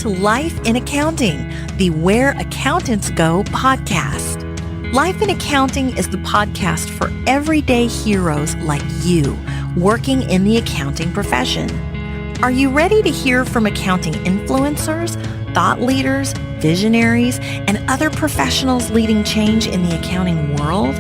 to Life in Accounting, the Where Accountants Go podcast. Life in Accounting is the podcast for everyday heroes like you working in the accounting profession. Are you ready to hear from accounting influencers, thought leaders, visionaries, and other professionals leading change in the accounting world?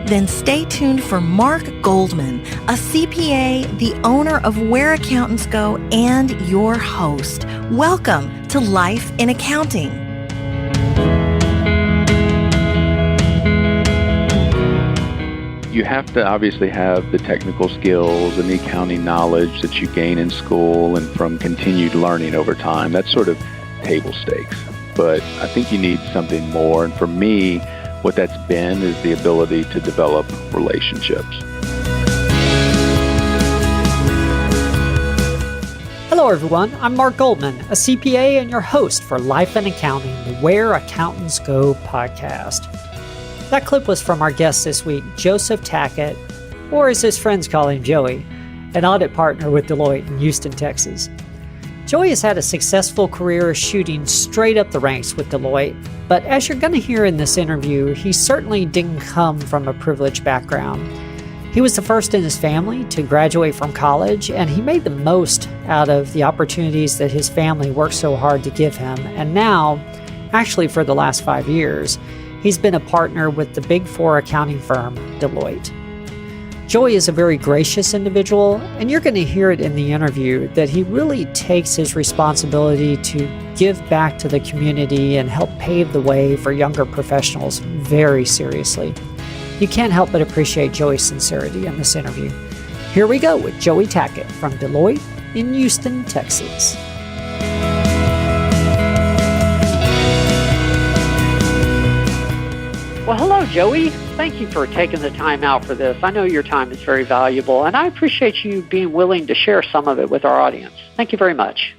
Then stay tuned for Mark Goldman, a CPA, the owner of Where Accountants Go, and your host. Welcome to Life in Accounting. You have to obviously have the technical skills and the accounting knowledge that you gain in school and from continued learning over time. That's sort of table stakes. But I think you need something more. And for me, what that's been is the ability to develop relationships. Hello, everyone. I'm Mark Goldman, a CPA and your host for Life in Accounting, the Where Accountants Go podcast. That clip was from our guest this week, Joseph Tackett, or as his friends call him, Joey, an audit partner with Deloitte in Houston, Texas. Joey has had a successful career shooting straight up the ranks with Deloitte, but as you're going to hear in this interview, he certainly didn't come from a privileged background. He was the first in his family to graduate from college, and he made the most out of the opportunities that his family worked so hard to give him. And now, actually for the last 5 years, he's been a partner with the Big Four accounting firm, Deloitte. Joey is a very gracious individual, and you're going to hear it in the interview that he really takes his responsibility to give back to the community and help pave the way for younger professionals very seriously. You can't help but appreciate Joey's sincerity in this interview. Here we go with Joey Tackett from Deloitte in Houston, Texas. Well, hello, Joey. Thank you for taking the time out for this. I know your time is very valuable, and I appreciate you being willing to share some of it with our audience. Thank you very much.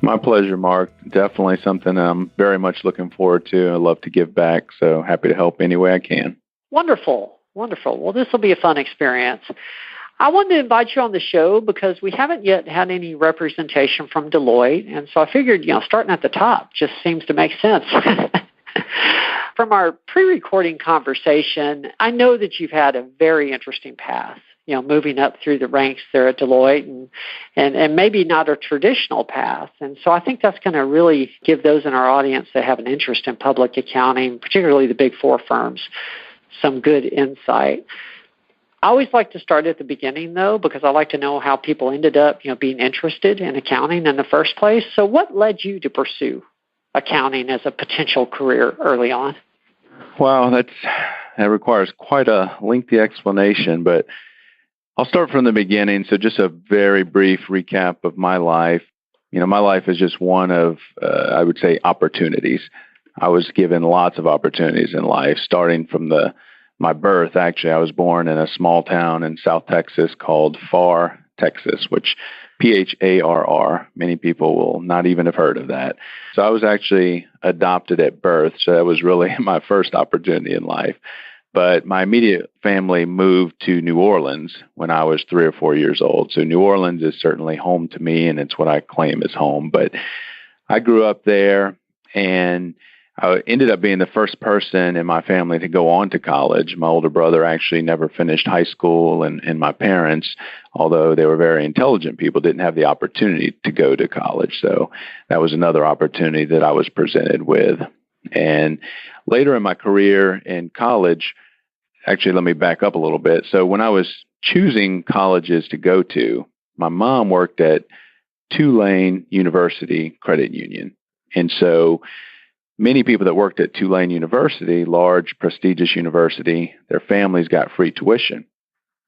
My pleasure, Mark. Definitely something I'm very much looking forward to. I love to give back, so happy to help any way I can. Wonderful. Well, this will be a fun experience. I wanted to invite you on the show because we haven't yet had any representation from Deloitte, and so I figured, starting at the top just seems to make sense. From our pre-recording conversation, I know that you've had a very interesting path, moving up through the ranks there at Deloitte and maybe not a traditional path. And so I think that's going to really give those in our audience that have an interest in public accounting, particularly the Big Four firms, some good insight. I always like to start at the beginning, though, because I like to know how people ended up, being interested in accounting in the first place. So what led you to pursue accounting as a potential career early on? Wow, that requires quite a lengthy explanation, but I'll start from the beginning. So just a very brief recap of my life. My life is just one of, I would say, opportunities. I was given lots of opportunities in life, starting from my birth. Actually, I was born in a small town in South Texas called Pharr, Texas, which Pharr. Many people will not even have heard of that. So I was actually adopted at birth. So that was really my first opportunity in life. But my immediate family moved to New Orleans when I was 3 or 4 years old. So New Orleans is certainly home to me, and it's what I claim as home. But I grew up there, and I ended up being the first person in my family to go on to college. My older brother actually never finished high school, and my parents, although they were very intelligent people, didn't have the opportunity to go to college. So that was another opportunity that I was presented with. And later in my career in college, actually, let me back up a little bit. So when I was choosing colleges to go to, my mom worked at Tulane University Credit Union. And so many people that worked at Tulane University, large, prestigious university, their families got free tuition.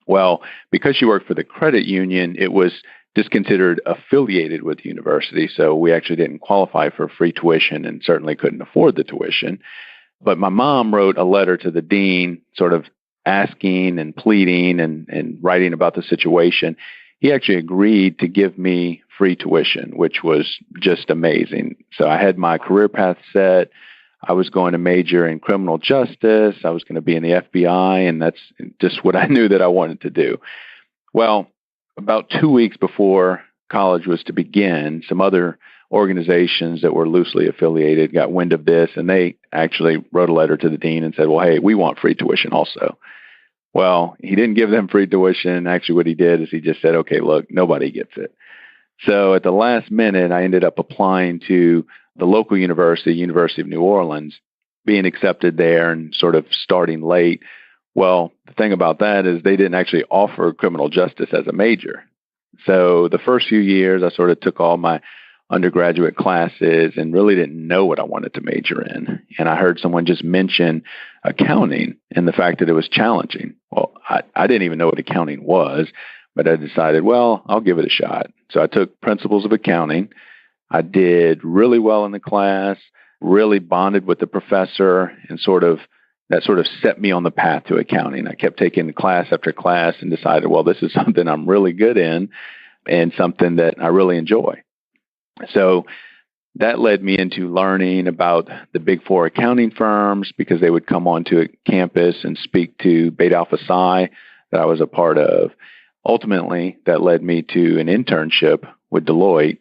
Well, because she worked for the credit union, it was just considered affiliated with the university, so we actually didn't qualify for free tuition and certainly couldn't afford the tuition. But my mom wrote a letter to the dean sort of asking and pleading and writing about the situation. He actually agreed to give me free tuition, which was just amazing. So I had my career path set. I was going to major in criminal justice. I was going to be in the FBI, and that's just what I knew that I wanted to do. Well, about 2 weeks before college was to begin, some other organizations that were loosely affiliated got wind of this, and they actually wrote a letter to the dean and said, well, hey, we want free tuition also. Well, he didn't give them free tuition. Actually, what he did is he just said, okay, look, nobody gets it. So at the last minute, I ended up applying to the local university, University of New Orleans, being accepted there and sort of starting late. Well, the thing about that is they didn't actually offer criminal justice as a major. So the first few years, I sort of took all my undergraduate classes and really didn't know what I wanted to major in. And I heard someone just mention accounting and the fact that it was challenging. Well, I didn't even know what accounting was, but I decided, well, I'll give it a shot. So I took principles of accounting. I did really well in the class, really bonded with the professor, and that sort of set me on the path to accounting. I kept taking class after class and decided, well, this is something I'm really good in and something that I really enjoy. So that led me into learning about the Big Four accounting firms because they would come onto a campus and speak to Beta Alpha Psi that I was a part of. Ultimately, that led me to an internship with Deloitte,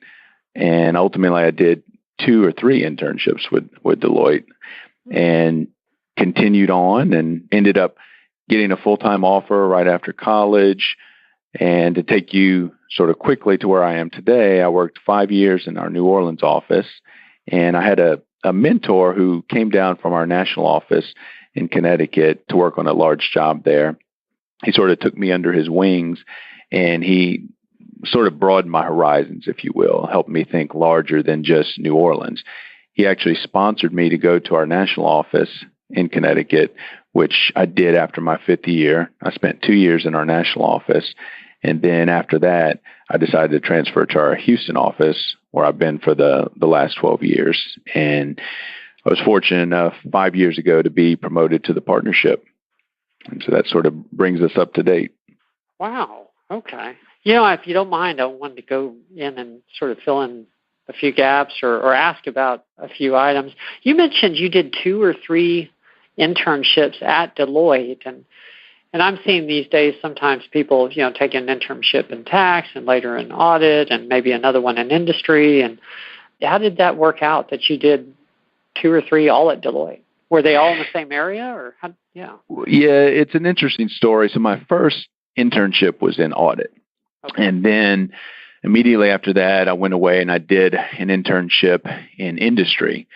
and ultimately I did 2 or 3 internships with Deloitte and continued on and ended up getting a full-time offer right after college. And to take you sort of quickly to where I am today, I worked 5 years in our New Orleans office, and I had a mentor who came down from our national office in Connecticut to work on a large job there. He sort of took me under his wings, and he sort of broadened my horizons, if you will, helped me think larger than just New Orleans. He actually sponsored me to go to our national office in Connecticut, which I did after my 5th year. I spent 2 years in our national office. And then after that, I decided to transfer to our Houston office, where I've been for the last 12 years. And I was fortunate enough 5 years ago to be promoted to the partnership. And so that sort of brings us up to date. Wow. Okay. If you don't mind, I wanted to go in and sort of fill in a few gaps or ask about a few items. You mentioned you did 2 or 3 internships at Deloitte, and I'm seeing these days sometimes people, take an internship in tax and later in audit and maybe another one in industry. And how did that work out that you did 2 or 3 all at Deloitte? Were they all in the same area, or how? Yeah. Yeah, it's an interesting story. So my first internship was in audit. Okay. And then immediately after that, I went away and I did an internship in industry.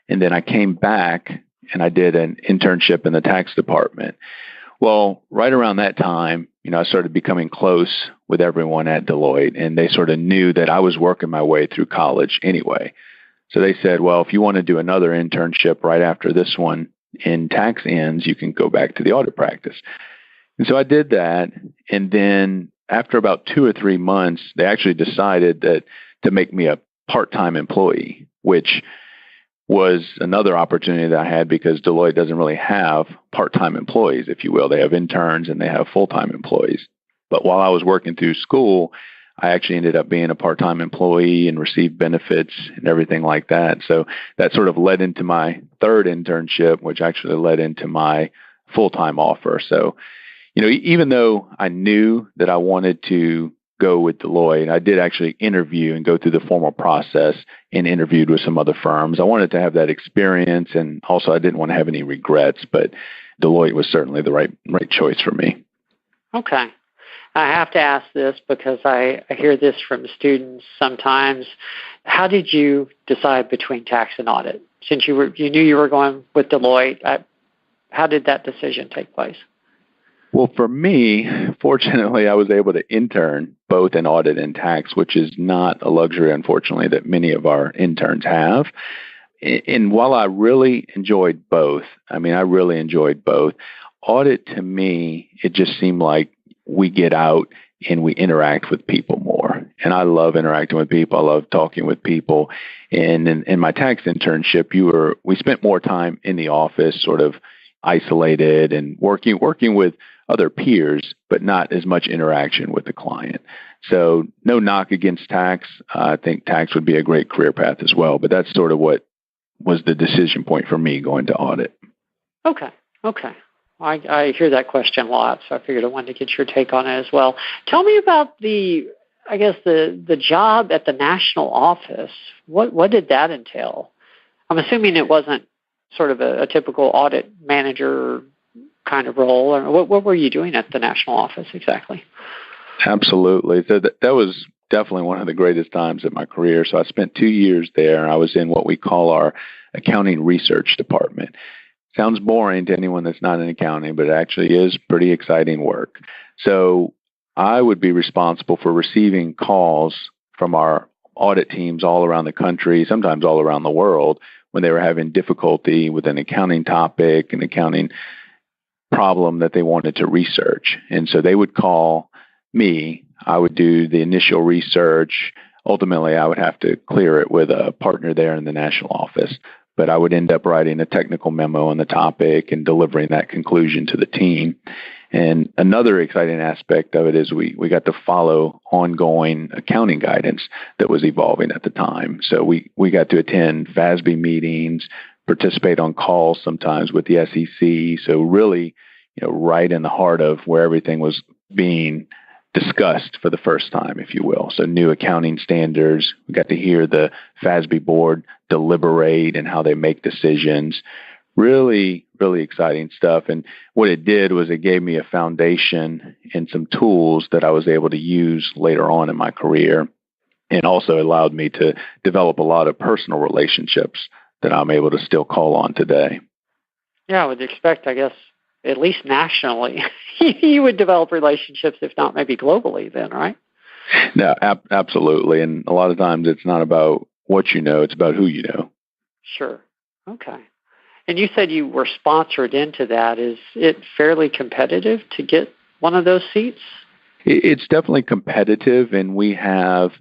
And then I came back and I did an internship in the tax department. Well, right around that time, I started becoming close with everyone at Deloitte, and they sort of knew that I was working my way through college anyway. So they said, well, if you want to do another internship right after this one in tax ends, you can go back to the audit practice. And so I did that. And then after about 2 or 3 months, they actually decided that to make me a part-time employee, which was another opportunity that I had because Deloitte doesn't really have part-time employees, if you will. They have interns and they have full-time employees. But while I was working through school, I actually ended up being a part-time employee and received benefits and everything like that. So that sort of led into my 3rd internship, which actually led into my full-time offer. So, even though I knew that I wanted to go with Deloitte, I did actually interview and go through the formal process and interviewed with some other firms. I wanted to have that experience, and also I didn't want to have any regrets, but Deloitte was certainly the right choice for me. Okay. I have to ask this because I hear this from students sometimes. How did you decide between tax and audit? Since you knew you were going with Deloitte, how did that decision take place? Well, for me, fortunately, I was able to intern both in audit and tax, which is not a luxury, unfortunately, that many of our interns have. And while I really enjoyed both, audit to me, it just seemed like we get out and we interact with people more. And I love interacting with people. I love talking with people. And in my tax internship, we spent more time in the office, sort of isolated and working with other peers, but not as much interaction with the client. So no knock against tax. I think tax would be a great career path as well. But that's sort of what was the decision point for me going to audit. Okay. I hear that question a lot, so I figured I wanted to get your take on it as well. Tell me about the I guess the job at the national office, what did that entail? I'm assuming it wasn't sort of a typical audit manager kind of role. Or what were you doing at the national office exactly? Absolutely. So that was definitely one of the greatest times of my career. So I spent 2 years there. I was in what we call our accounting research department. Sounds boring to anyone that's not in accounting, but it actually is pretty exciting work. So I would be responsible for receiving calls from our audit teams all around the country, sometimes all around the world, when they were having difficulty with an accounting topic, an accounting problem that they wanted to research. And so they would call me. I would do the initial research. Ultimately, I would have to clear it with a partner there in the national office. But I would end up writing a technical memo on the topic and delivering that conclusion to the team. And another exciting aspect of it is we got to follow ongoing accounting guidance that was evolving at the time. So we got to attend FASB meetings, participate on calls sometimes with the SEC. So really, right in the heart of where everything was being discussed for the first time, if you will. So new accounting standards. We got to hear the FASB board deliberate and how they make decisions. Really, really exciting stuff. And what it did was it gave me a foundation and some tools that I was able to use later on in my career, and also allowed me to develop a lot of personal relationships that I'm able to still call on today. Yeah, I would expect, I guess, at least nationally, you would develop relationships, if not maybe globally then, right? No, absolutely. And a lot of times it's not about what you know, it's about who you know. Sure. Okay. And you said you were sponsored into that. Is it fairly competitive to get one of those seats? It's definitely competitive, and we have,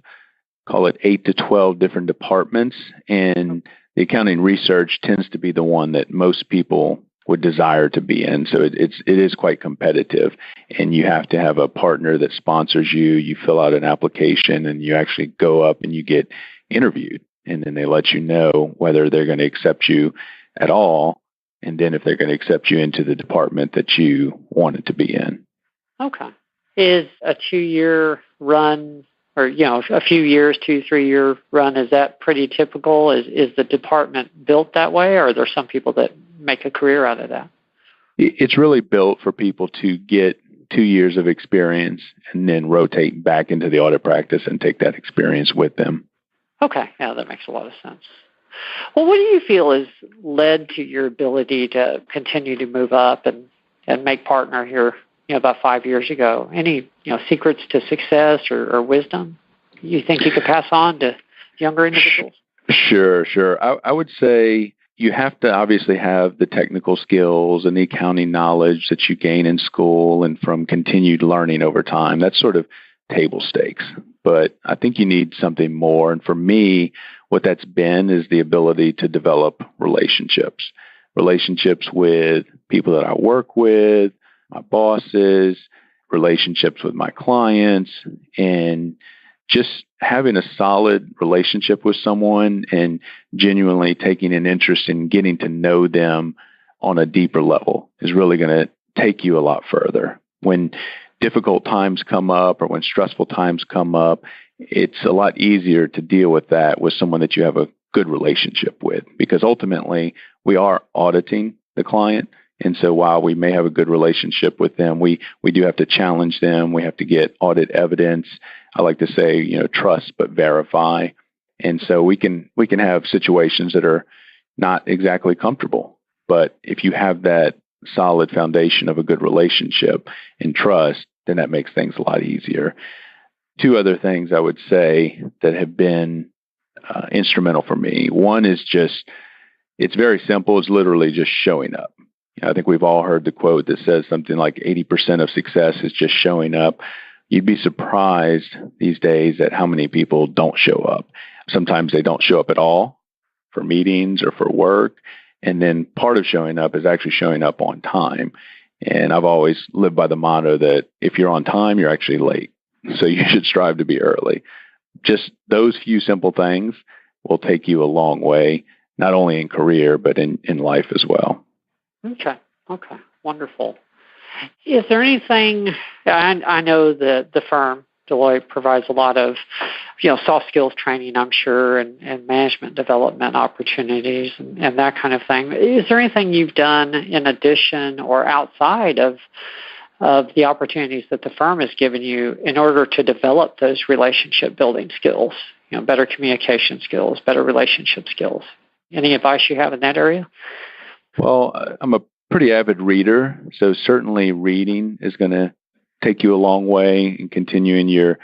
call it 8 to 12 different departments, and the accounting research tends to be the one that most people would desire to be in. So it is quite competitive, and you have to have a partner that sponsors you. You fill out an application, and you actually go up and you get interviewed, and then they let you know whether they're going to accept you at all, and then if they're going to accept you into the department that you wanted to be in. Okay. Is a 2-year run, or a few years, 2-3 year run, is that pretty typical? Is the department built that way, or are there some people that make a career out of that? It's really built for people to get 2 years of experience and then rotate back into the audit practice and take that experience with them. Okay. Yeah, that makes a lot of sense. Well, what do you feel has led to your ability to continue to move up and make partner here, about 5 years ago? Any, secrets to success or wisdom you think you could pass on to younger individuals? Sure. I would say you have to obviously have the technical skills and the accounting knowledge that you gain in school and from continued learning over time. That's sort of table stakes. But I think you need something more. And for me, what that's been is the ability to develop relationships with people that I work with, my bosses, relationships with my clients, and just having a solid relationship with someone and genuinely taking an interest in getting to know them on a deeper level is really going to take you a lot further. When difficult times come up or when stressful times come up, it's a lot easier to deal with that with someone that you have a good relationship with, because ultimately we are auditing the client. And so while we may have a good relationship with them, we do have to challenge them. We have to get audit evidence. I like to say, trust but verify. And so we can have situations that are not exactly comfortable. But if you have that solid foundation of a good relationship and trust, then that makes things a lot easier. 2 other things I would say that have been instrumental for me. One is it's very simple. It's literally just showing up. I think we've all heard the quote that says something like 80% of success is just showing up. You'd be surprised these days at how many people don't show up. Sometimes they don't show up at all for meetings or for work. And then part of showing up is actually showing up on time. And I've always lived by the motto that if you're on time, you're actually late. So you should strive to be early. Just those few simple things will take you a long way, not only in career, but in life as well. Okay. Wonderful. Is there anything, I know the firm Deloitte provides a lot of, soft skills training, I'm sure, and management development opportunities and that kind of thing. Is there anything you've done in addition or outside of the opportunities that the firm has given you in order to develop those relationship building skills, better communication skills, better relationship skills? Any advice you have in that area? Well, I'm a pretty avid reader, so certainly reading is going to take you a long way in continuing your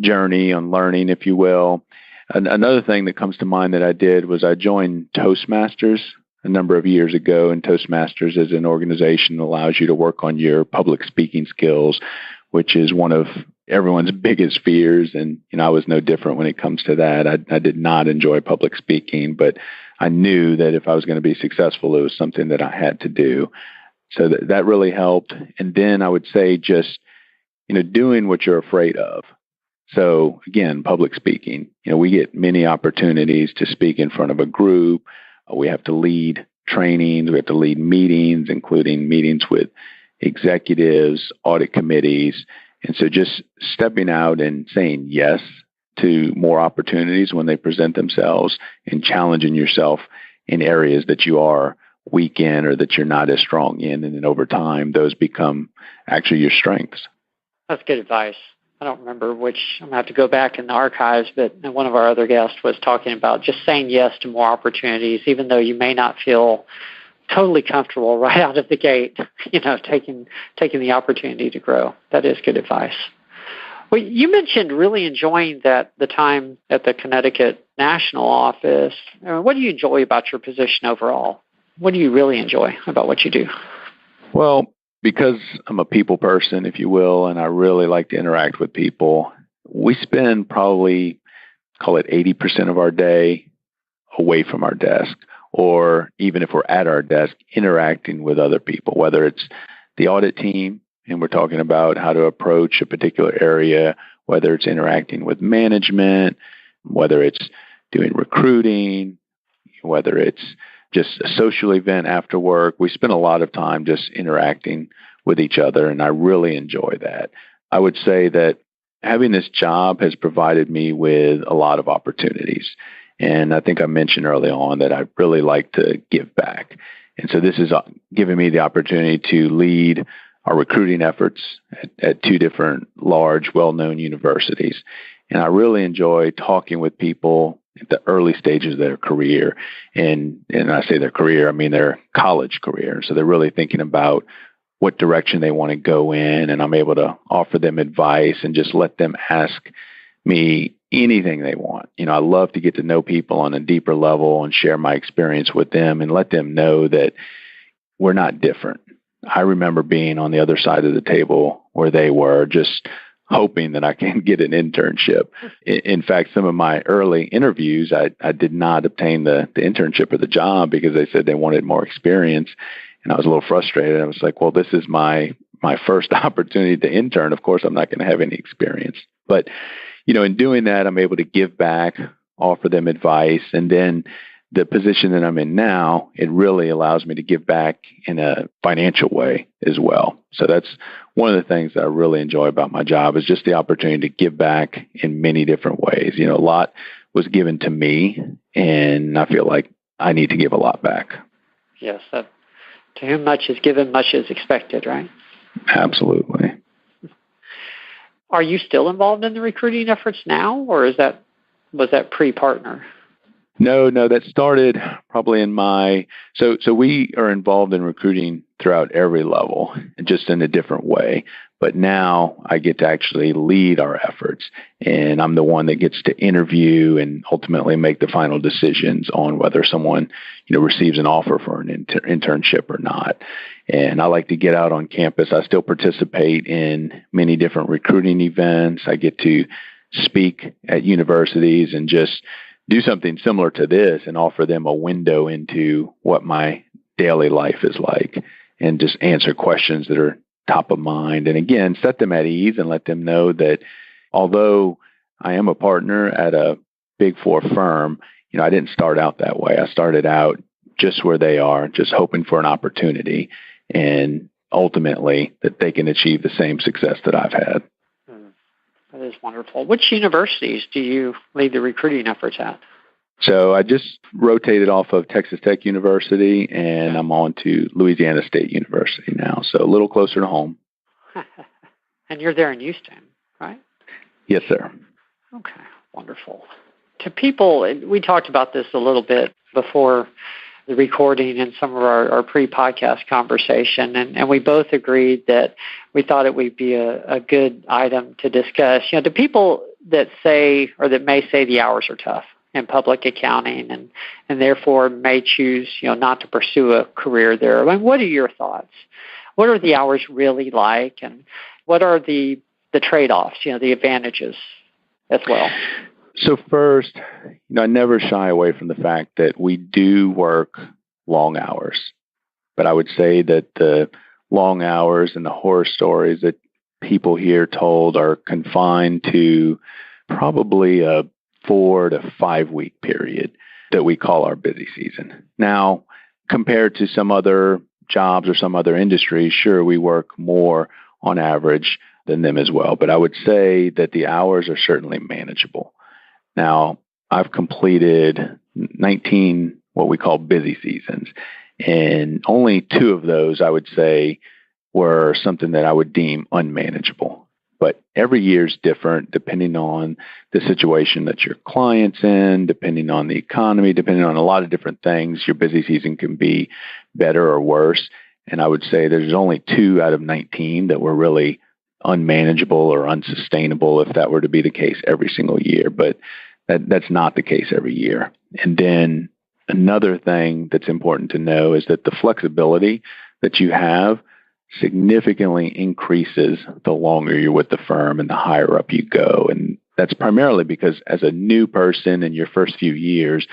journey on learning, if you will. Another thing that comes to mind that I did was I joined Toastmasters a number of years ago, and Toastmasters is an organization that allows you to work on your public speaking skills, which is one of everyone's biggest fears, and I was no different when it comes to that. I did not enjoy public speaking, but I knew that if I was going to be successful, it was something that I had to do. So that really helped. And then I would say just, doing what you're afraid of. So again, public speaking, we get many opportunities to speak in front of a group. We have to lead trainings. We have to lead meetings, including meetings with executives, audit committees. And so just stepping out and saying yes to more opportunities when they present themselves and challenging yourself in areas that you are weak in or that you're not as strong in. And then over time, those become actually your strengths. That's good advice. I don't remember which, I'm going to have to go back in the archives, but one of our other guests was talking about just saying yes to more opportunities, even though you may not feel totally comfortable right out of the gate, taking the opportunity to grow. That is good advice. Well, you mentioned really enjoying the time at the Connecticut National Office. What do you enjoy about your position overall? What do you really enjoy about what you do? Well, because I'm a people person, if you will, and I really like to interact with people, we spend probably, call it 80% of our day away from our desk, or even if we're at our desk, interacting with other people, whether it's the audit team, and we're talking about how to approach a particular area, whether it's interacting with management, whether it's doing recruiting, whether it's just a social event after work. We spend a lot of time just interacting with each other, and I really enjoy that. I would say that having this job has provided me with a lot of opportunities. And I think I mentioned early on that I really like to give back. And so this is giving me the opportunity to lead our recruiting efforts at two different large, well-known universities. And I really enjoy talking with people at the early stages of their career. And I say their career, I mean their college career. So they're really thinking about what direction they want to go in. And I'm able to offer them advice and just let them ask me anything they want. I love to get to know people on a deeper level and share my experience with them and let them know that we're not different. I remember being on the other side of the table where they were, just hoping that I can get an internship. In fact, some of my early interviews, I did not obtain the internship or the job because they said they wanted more experience. And I was a little frustrated. I was like, well, this is my first opportunity to intern. Of course, I'm not going to have any experience. But, in doing that, I'm able to give back, offer them advice. And then the position that I'm in now, it really allows me to give back in a financial way as well. So that's one of the things that I really enjoy about my job is just the opportunity to give back in many different ways. A lot was given to me, and I feel like I need to give a lot back. Yes, to whom much is given, much is expected, right? Absolutely. Are you still involved in the recruiting efforts now, or was that pre-partner? No, that started probably in so we are involved in recruiting throughout every level, just in a different way. But now I get to actually lead our efforts, and I'm the one that gets to interview and ultimately make the final decisions on whether someone, receives an offer for an internship or not. And I like to get out on campus. I still participate in many different recruiting events. I get to speak at universities and just do something similar to this and offer them a window into what my daily life is like and just answer questions that are top of mind. And again, set them at ease and let them know that although I am a partner at a Big Four firm, I didn't start out that way. I started out just where they are, just hoping for an opportunity and ultimately that they can achieve the same success that I've had. That is wonderful. Which universities do you lead the recruiting efforts at? So I just rotated off of Texas Tech University, and I'm on to Louisiana State University now, so a little closer to home. And you're there in Houston, right? Yes, sir. Okay, wonderful. To people, we talked about this a little bit before the recording and some of our pre-podcast conversation, and we both agreed that we thought it would be a good item to discuss. To people that say, or that may say the hours are tough in public accounting and therefore may choose, not to pursue a career there. I mean, what are your thoughts? What are the hours really like, and what are the trade-offs, the advantages as well? So first, I never shy away from the fact that we do work long hours. But I would say that the long hours and the horror stories that people hear told are confined to probably a 4 to 5 week period that we call our busy season. Now, compared to some other jobs or some other industries, sure, we work more on average than them as well. But I would say that the hours are certainly manageable. Now, I've completed 19 what we call busy seasons, and only 2 of those I would say were something that I would deem unmanageable. But every year is different depending on the situation that your client's in, depending on the economy, depending on a lot of different things. Your busy season can be better or worse. And I would say there's only 2 out of 19 that were really unmanageable or unsustainable if that were to be the case every single year. But that's not the case every year. And then another thing that's important to know is that the flexibility that you have significantly increases the longer you're with the firm and the higher up you go. And that's primarily because as a new person in your first few years,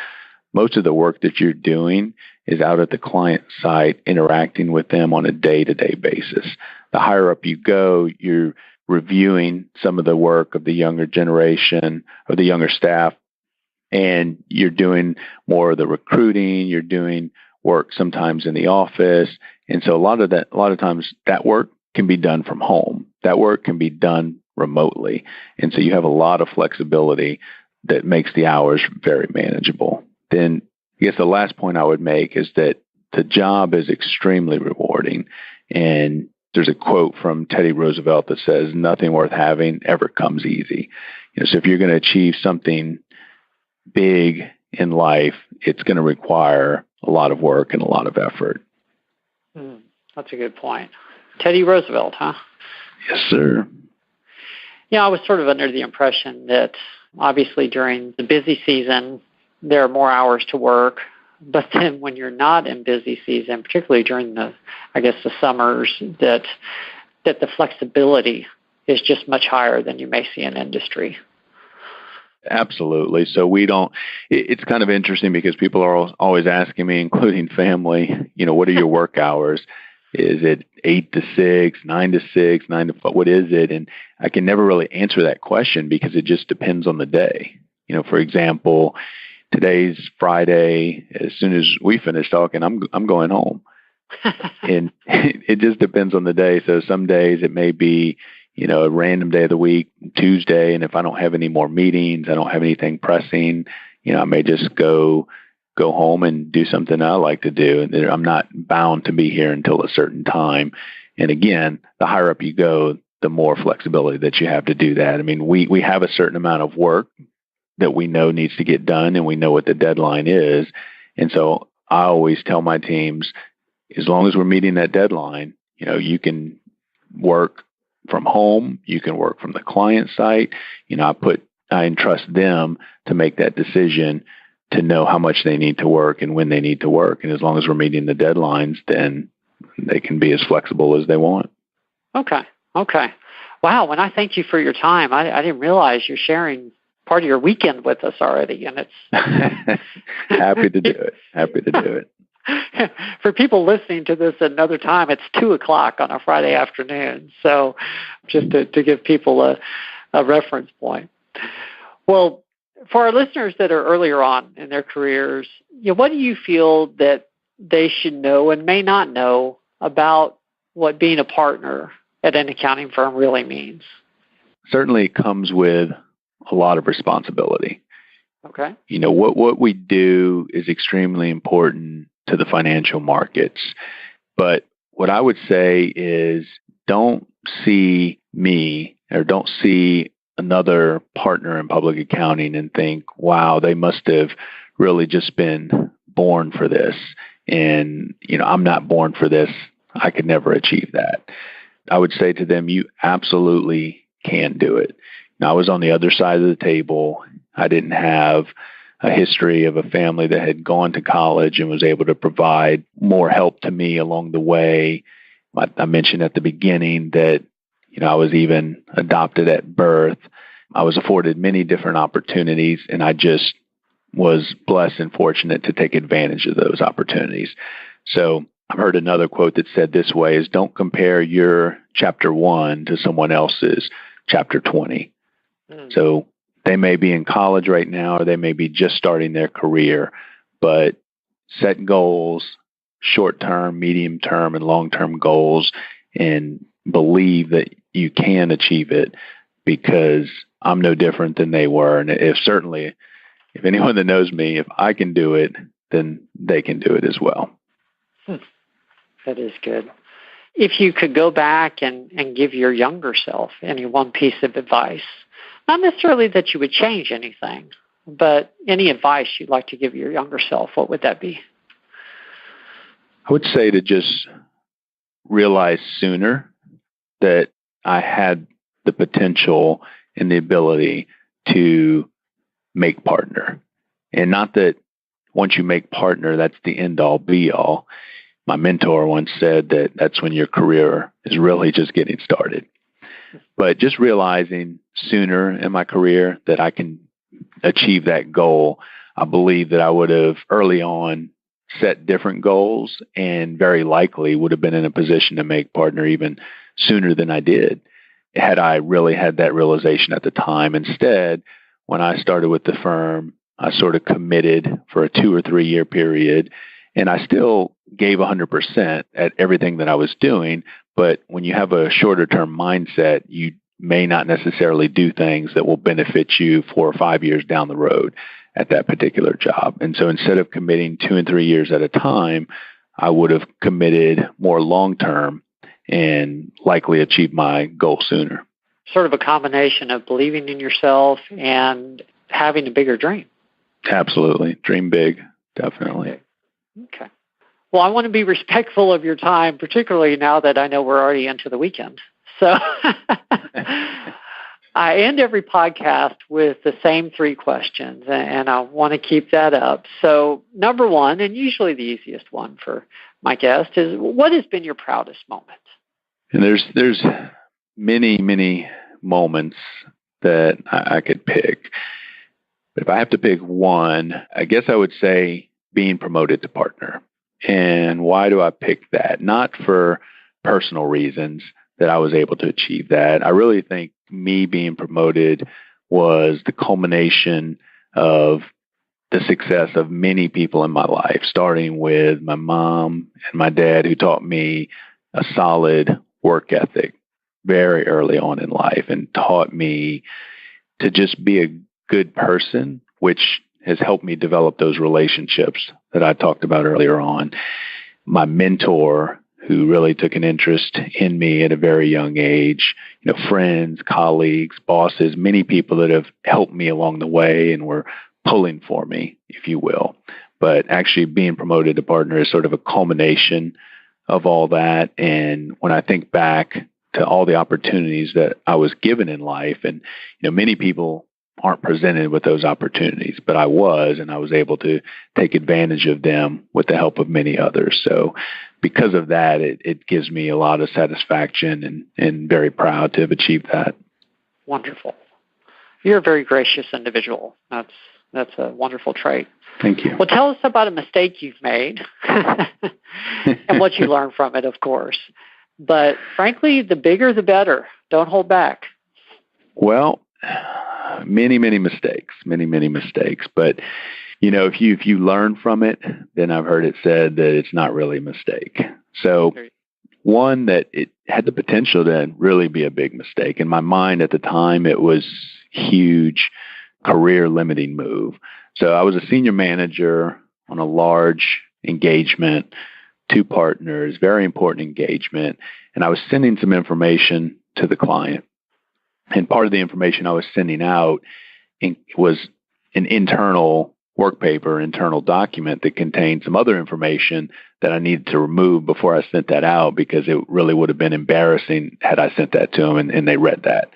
most of the work that you're doing is out at the client site, interacting with them on a day-to-day basis. The higher up you go, you're reviewing some of the work of the younger generation or the younger staff, and you're doing more of the recruiting, you're doing work sometimes in the office. And so a lot of times that work can be done from home. That work can be done remotely. And so you have a lot of flexibility that makes the hours very manageable. Then I guess the last point I would make is that the job is extremely rewarding. And there's a quote from Teddy Roosevelt that says, "Nothing worth having ever comes easy." So if you're going to achieve something big in life, it's going to require a lot of work and a lot of effort. That's a good point. Teddy Roosevelt, huh? Yes, sir. I was sort of under the impression that obviously during the busy season, there are more hours to work. But then when you're not in busy season, particularly during the summers, that the flexibility is just much higher than you may see in industry. Absolutely. So it's kind of interesting because people are always asking me, including family, what are your work hours? Is it 8 to 6, 9 to 6, 9 to 5? What is it? And I can never really answer that question because it just depends on the day. For example, today's Friday. As soon as we finish talking, I'm going home. And it just depends on the day. So some days it may be, a random day of the week, Tuesday, and if I don't have any more meetings, I don't have anything pressing, I may just go home and do something I like to do. And I'm not bound to be here until a certain time. And again, the higher up you go, the more flexibility that you have to do that. I mean, we have a certain amount of work that we know needs to get done, and we know what the deadline is. And so I always tell my teams, as long as we're meeting that deadline, you can work from home, you can work from the client site. I entrust them to make that decision to know how much they need to work and when they need to work. And as long as we're meeting the deadlines, then they can be as flexible as they want. Okay. Wow. When I thank you for your time, I didn't realize you're sharing part of your weekend with us already. And it's Happy to do it. For people listening to this at another time, it's 2:00 on a Friday afternoon. So just to give people a reference point. Well, for our listeners that are earlier on in their careers, what do you feel that they should know and may not know about what being a partner at an accounting firm really means? certainly comes with a lot of responsibility. Okay. What we do is extremely important to the financial markets. But what I would say is don't see me or don't see another partner in public accounting and think, wow, they must have really just been born for this. And, I'm not born for this. I could never achieve that. I would say to them, you absolutely can do it. Now, I was on the other side of the table. I didn't have a history of a family that had gone to college and was able to provide more help to me along the way. I mentioned at the beginning that, I was even adopted at birth. I was afforded many different opportunities, and I just was blessed and fortunate to take advantage of those opportunities. So I've heard another quote that said this way is, don't compare your chapter 1 to someone else's chapter 20. So they may be in college right now, or they may be just starting their career, but set goals, short-term, medium-term, and long-term goals, and believe that you can achieve it, because I'm no different than they were. And if anyone that knows me, if I can do it, then they can do it as well. That is good. If you could go back and give your younger self any one piece of advice, not necessarily that you would change anything, but any advice you'd like to give your younger self, what would that be? I would say to just realize sooner that I had the potential and the ability to make partner. And not that once you make partner, that's the end all be all. My mentor once said that that's when your career is really just getting started. But just realizing sooner in my career that I can achieve that goal, I believe that I would have early on set different goals and very likely would have been in a position to make partner even sooner than I did, had I really had that realization at the time. Instead, when I started with the firm, I sort of committed for a 2 or 3 year period, and I still gave 100% at everything that I was doing. But when you have a shorter term mindset, you may not necessarily do things that will benefit you 4 or 5 years down the road at that particular job. And so instead of committing 2 and 3 years at a time, I would have committed more long term and likely achieve my goal sooner. Sort of a combination of believing in yourself and having a bigger dream. Absolutely. Dream big, definitely. Okay. Well, I want to be respectful of your time, particularly now that I know we're already into the weekend. So I end every podcast with the same 3 questions, and I want to keep that up. So number 1, and usually the easiest one for my guest, is what has been your proudest moment? And there's many, many moments that I could pick. But if I have to pick one, I guess I would say being promoted to partner. And why do I pick that? Not for personal reasons that I was able to achieve that. I really think me being promoted was the culmination of the success of many people in my life, starting with my mom and my dad, who taught me a solid work ethic very early on in life and taught me to just be a good person, which has helped me develop those relationships that I talked about earlier on. My mentor, who really took an interest in me at a very young age, friends, colleagues, bosses, many people that have helped me along the way and were pulling for me, if you will. But actually being promoted to partner is sort of a culmination of all that. And when I think back to all the opportunities that I was given in life, and many people aren't presented with those opportunities, but I was, and I was able to take advantage of them with the help of many others. So because of that, it gives me a lot of satisfaction and very proud to have achieved that. Wonderful. You're a very gracious individual. That's a wonderful trait. Thank you. Well, tell us about a mistake you've made and what you learned from it, of course. But frankly, the bigger, the better. Don't hold back. Well, many mistakes. But, if you learn from it, then I've heard it said that it's not really a mistake. So One, that it had the potential to really be a big mistake. In my mind at the time, it was huge career limiting move. So I was a senior manager on a large engagement, 2 partners, very important engagement, and I was sending some information to the client. And part of the information I was sending out was an internal work paper, internal document that contained some other information that I needed to remove before I sent that out, because it really would have been embarrassing had I sent that to them and they read that.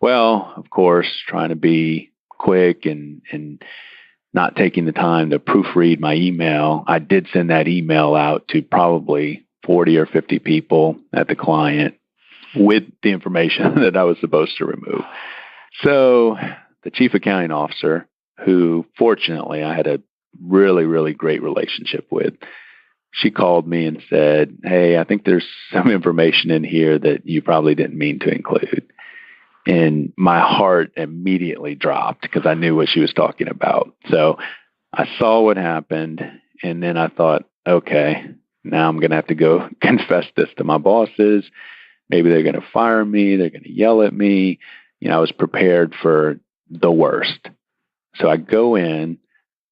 Well, of course, trying to be quick and not taking the time to proofread my email, I did send that email out to probably 40 or 50 people at the client with the information that I was supposed to remove. So the chief accounting officer, who fortunately I had a really, really great relationship with, she called me and said, "Hey, I think there's some information in here that you probably didn't mean to include." And my heart immediately dropped because I knew what she was talking about. So I saw what happened, and then I thought, okay, now I'm going to have to go confess this to my bosses. Maybe they're going to fire me. They're going to yell at me. I was prepared for the worst. So I go in,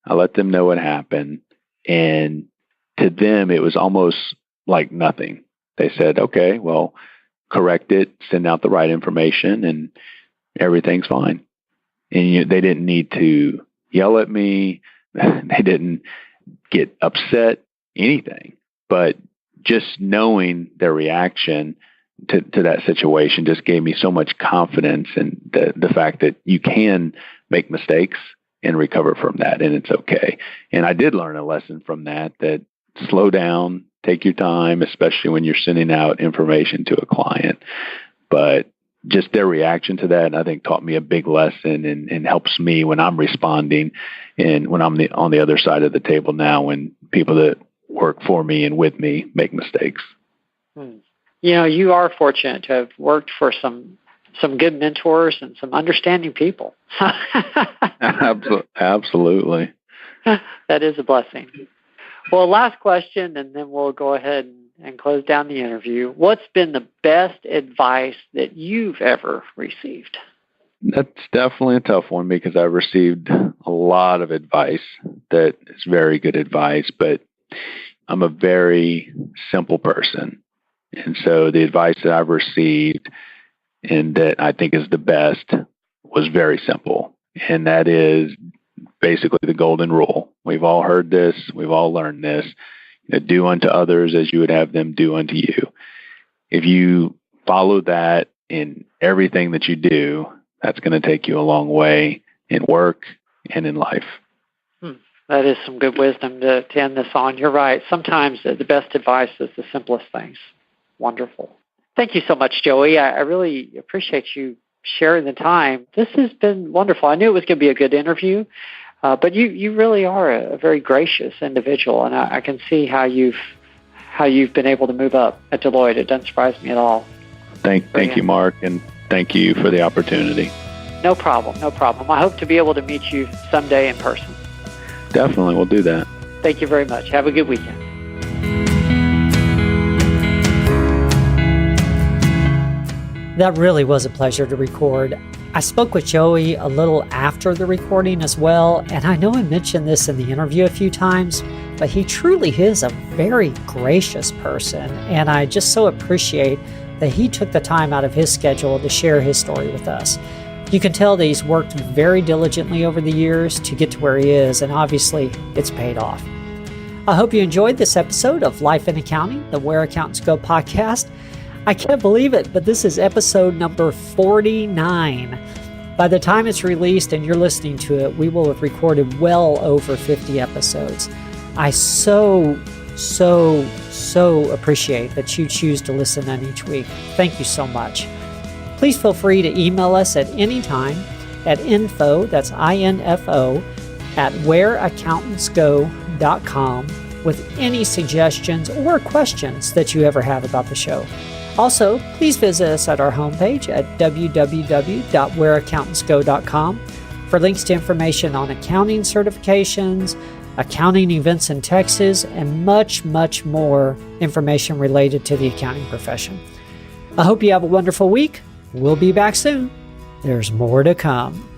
I let them know what happened, and to them, it was almost like nothing. They said, okay, well, correct it, send out the right information, and everything's fine. And they didn't need to yell at me. They didn't get upset, anything. But just knowing their reaction to that situation just gave me so much confidence in the fact that you can make mistakes and recover from that, and it's okay. And I did learn a lesson from that slow down, take your time, especially when you're sending out information to a client. But just their reaction to that, I think, taught me a big lesson and helps me when I'm responding and when I'm on the other side of the table now, when people that work for me and with me make mistakes. You are fortunate to have worked for some good mentors and some understanding people. Absolutely. That is a blessing. Well, last question, and then we'll go ahead and close down the interview. What's been the best advice that you've ever received? That's definitely a tough one, because I've received a lot of advice that is very good advice, but I'm a very simple person. And so the advice that I've received and that I think is the best was very simple. And that is basically the golden rule. We've all heard this. We've all learned this. Do unto others as you would have them do unto you. If you follow that in everything that you do, that's going to take you a long way in work and in life. That is some good wisdom to end this on. You're right. Sometimes the best advice is the simplest things. Wonderful. Thank you so much, Joey. I really appreciate you sharing the time. This has been wonderful. I knew it was going to be a good interview, but you really are a very gracious individual, and I can see how you've been able to move up at Deloitte. It doesn't surprise me at all. Thank you, Mark, and thank you for the opportunity. No problem. I hope to be able to meet you someday in person. Definitely, we'll do that. Thank you very much. Have a good weekend. That really was a pleasure to record. I spoke with Joey a little after the recording as well, and I know I mentioned this in the interview a few times, but he truly is a very gracious person, and I just so appreciate that he took the time out of his schedule to share his story with us. You can tell that he's worked very diligently over the years to get to where he is, and obviously it's paid off. I hope you enjoyed this episode of Life in Accounting, the Where Accountants Go podcast. I can't believe it, but this is episode number 49. By the time it's released and you're listening to it, we will have recorded well over 50 episodes. I so appreciate that you choose to listen in each week. Thank you so much. Please feel free to email us at any time at info, that's INFO, at whereaccountantsgo.com with any suggestions or questions that you ever have about the show. Also, please visit us at our homepage at www.whereaccountantsgo.com for links to information on accounting certifications, accounting events in Texas, and much, much more information related to the accounting profession. I hope you have a wonderful week. We'll be back soon. There's more to come.